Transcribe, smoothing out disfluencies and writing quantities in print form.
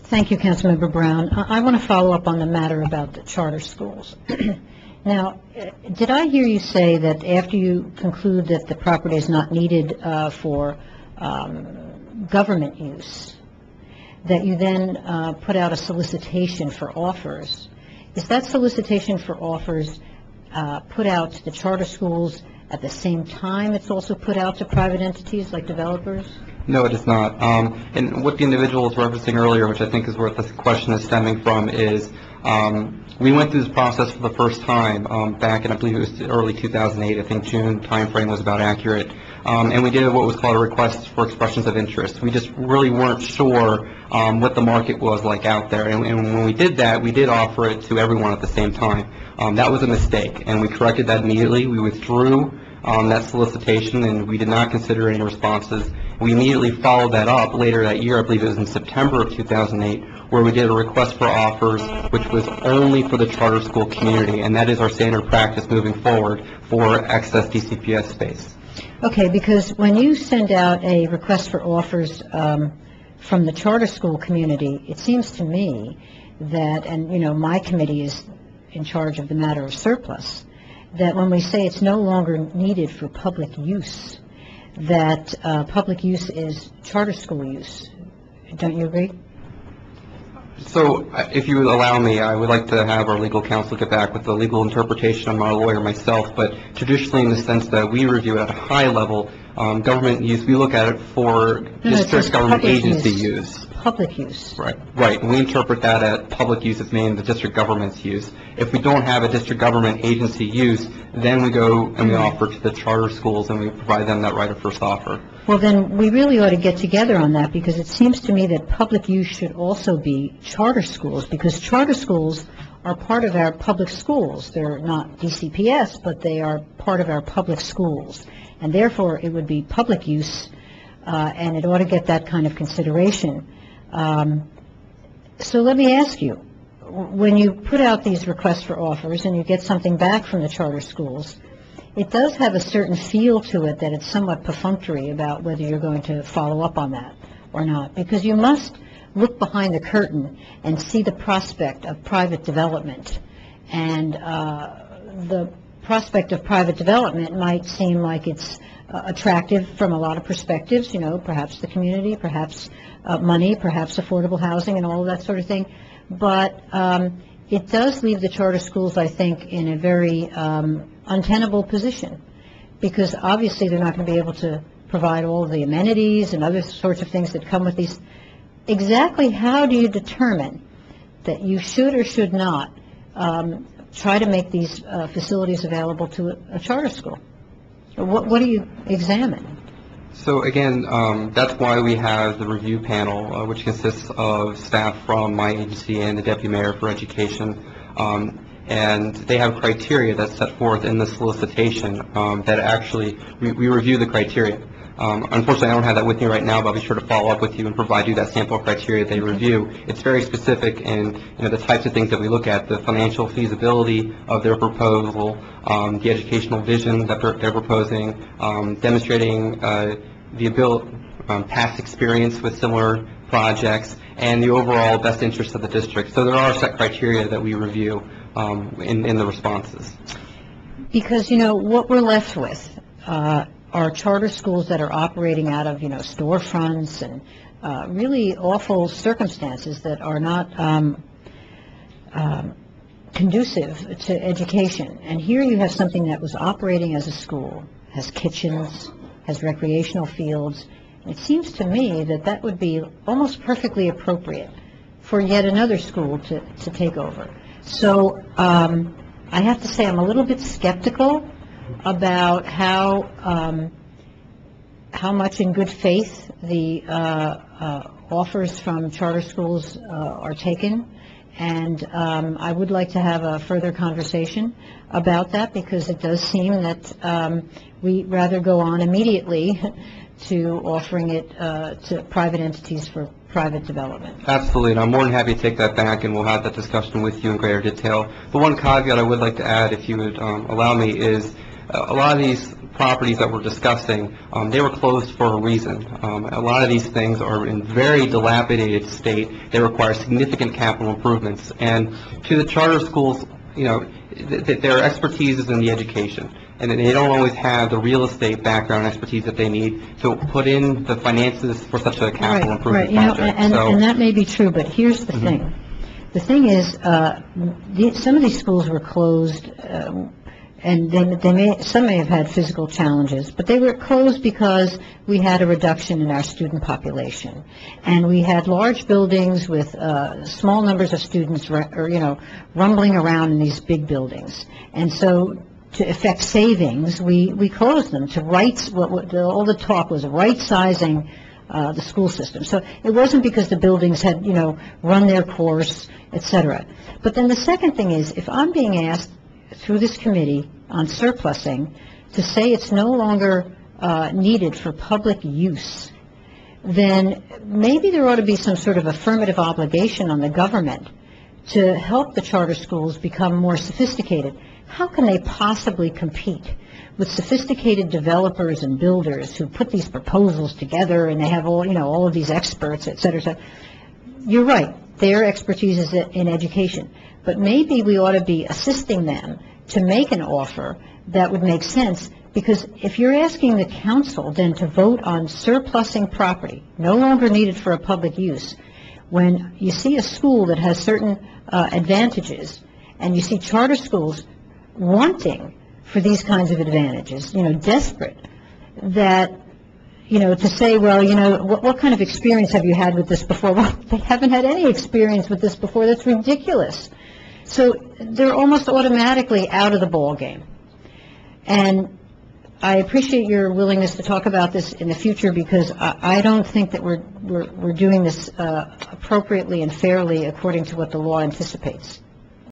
Thank you, Councilmember Brown. I want to follow up on the matter about the charter schools. Now, did I hear you say that after you conclude that the property is not needed for government use, that you then put out a solicitation for offers? Is that solicitation for offers put out to the charter schools at the same time it's also put out to private entities like developers? No, it is not. And what the individual was referencing earlier, which I think is where this question is stemming from, is we went through this process for the first time back in, I believe it was early 2008. I think June timeframe was about accurate. And we did what was called a request for expressions of interest. We just really weren't sure what the market was like out there. And when we did that, we did offer it to everyone at the same time. That was a mistake, and we corrected that immediately. We withdrew that solicitation, and we did not consider any responses. We immediately followed that up later that year, I believe it was in September of 2008, where we did a request for offers, which was only for the charter school community, and that is our standard practice moving forward for excess DCPS space. Okay, because when you send out a request for offers from the charter school community, it seems to me that, and you know, my committee is in charge of the matter of surplus, that when we say it's no longer needed for public use, that public use is charter school use. Don't you agree? So if you would allow me, I would like to have our legal counsel get back with the legal interpretation. I'm not a lawyer myself, but traditionally in the sense that we review at a high level government use, we look at it for district government agency use. Public use. Right. And we interpret that at public use as meaning the district government's use. If we don't have a district government agency use, then we go and we offer to the charter schools and we provide them that right of first offer. Well, then we really ought to get together on that, because it seems to me that public use should also be charter schools, because charter schools are part of our public schools. They're not DCPS, but they are part of our public schools. And therefore, it would be public use, and it ought to get that kind of consideration. So let me ask you, when you put out these requests for offers and you get something back from the charter schools, it does have a certain feel to it that it's somewhat perfunctory about whether you're going to follow up on that or not, because you must look behind the curtain and see the prospect of private development. And the prospect of private development might seem like it's attractive from a lot of perspectives, you know, perhaps the community, perhaps money, perhaps affordable housing and all of that sort of thing. But it does leave the charter schools, I think, in a very untenable position, because obviously they're not going to be able to provide all the amenities and other sorts of things that come with these. Exactly how do you determine that you should or should not try to make these facilities available to a charter school? What do you examine? So again, that's why we have the review panel, which consists of staff from my agency and the Deputy Mayor for Education. And they have criteria that's set forth in the solicitation that actually, we review the criteria. Unfortunately, I don't have that with me right now, but I'll be sure to follow up with you and provide you that sample criteria they review. It's very specific in the types of things that we look at, the financial feasibility of their proposal, the educational vision that they're proposing, demonstrating the ability, past experience with similar projects, and the overall best interest of the district. So there are set criteria that we review in the responses. Because, you know, what we're left with are charter schools that are operating out of, you know, storefronts and really awful circumstances that are not conducive to education. And here you have something that was operating as a school, has kitchens, has recreational fields. It seems to me that that would be almost perfectly appropriate for yet another school to take over. So I have to say I'm a little bit skeptical about how much in good faith the offers from charter schools are taken, and I would like to have a further conversation about that, because it does seem that we rather go on immediately to offering it to private entities for private development. Absolutely, and I'm more than happy to take that back, and we'll have that discussion with you in greater detail. The one caveat I would like to add, if you would allow me, is a lot of these properties that we're discussing, they were closed for a reason. A lot of these things are in very dilapidated state. They require significant capital improvements. And to the charter schools, you know, their expertise is in the education, and they don't always have the real estate background expertise that they need to put in the finances for such a capital improvement project. And that may be true, but here's the thing. The thing is, some of these schools were closed, and some may have had physical challenges, but they were closed because we had a reduction in our student population, and we had large buildings with small numbers of students, rumbling around in these big buildings, and so to effect savings, we closed them to all the talk was right-sizing the school system. So it wasn't because the buildings had, run their course, etc. But then the second thing is, if I'm being asked through this committee on surplusing to say it's no longer needed for public use, then maybe there ought to be some sort of affirmative obligation on the government to help the charter schools become more sophisticated. How can they possibly compete with sophisticated developers and builders who put these proposals together, and they have all of these experts, et cetera, et cetera? You're right, their expertise is in education, but maybe we ought to be assisting them to make an offer that would make sense, because if you're asking the council then to vote on surplusing property, no longer needed for a public use, when you see a school that has certain advantages, and you see charter schools wanting for these kinds of advantages, desperate, that, to say, well, what kind of experience have you had with this before? Well, they haven't had any experience with this before. That's ridiculous. So they're almost automatically out of the ball game. And I appreciate your willingness to talk about this in the future, because I don't think that we're doing this appropriately and fairly according to what the law anticipates.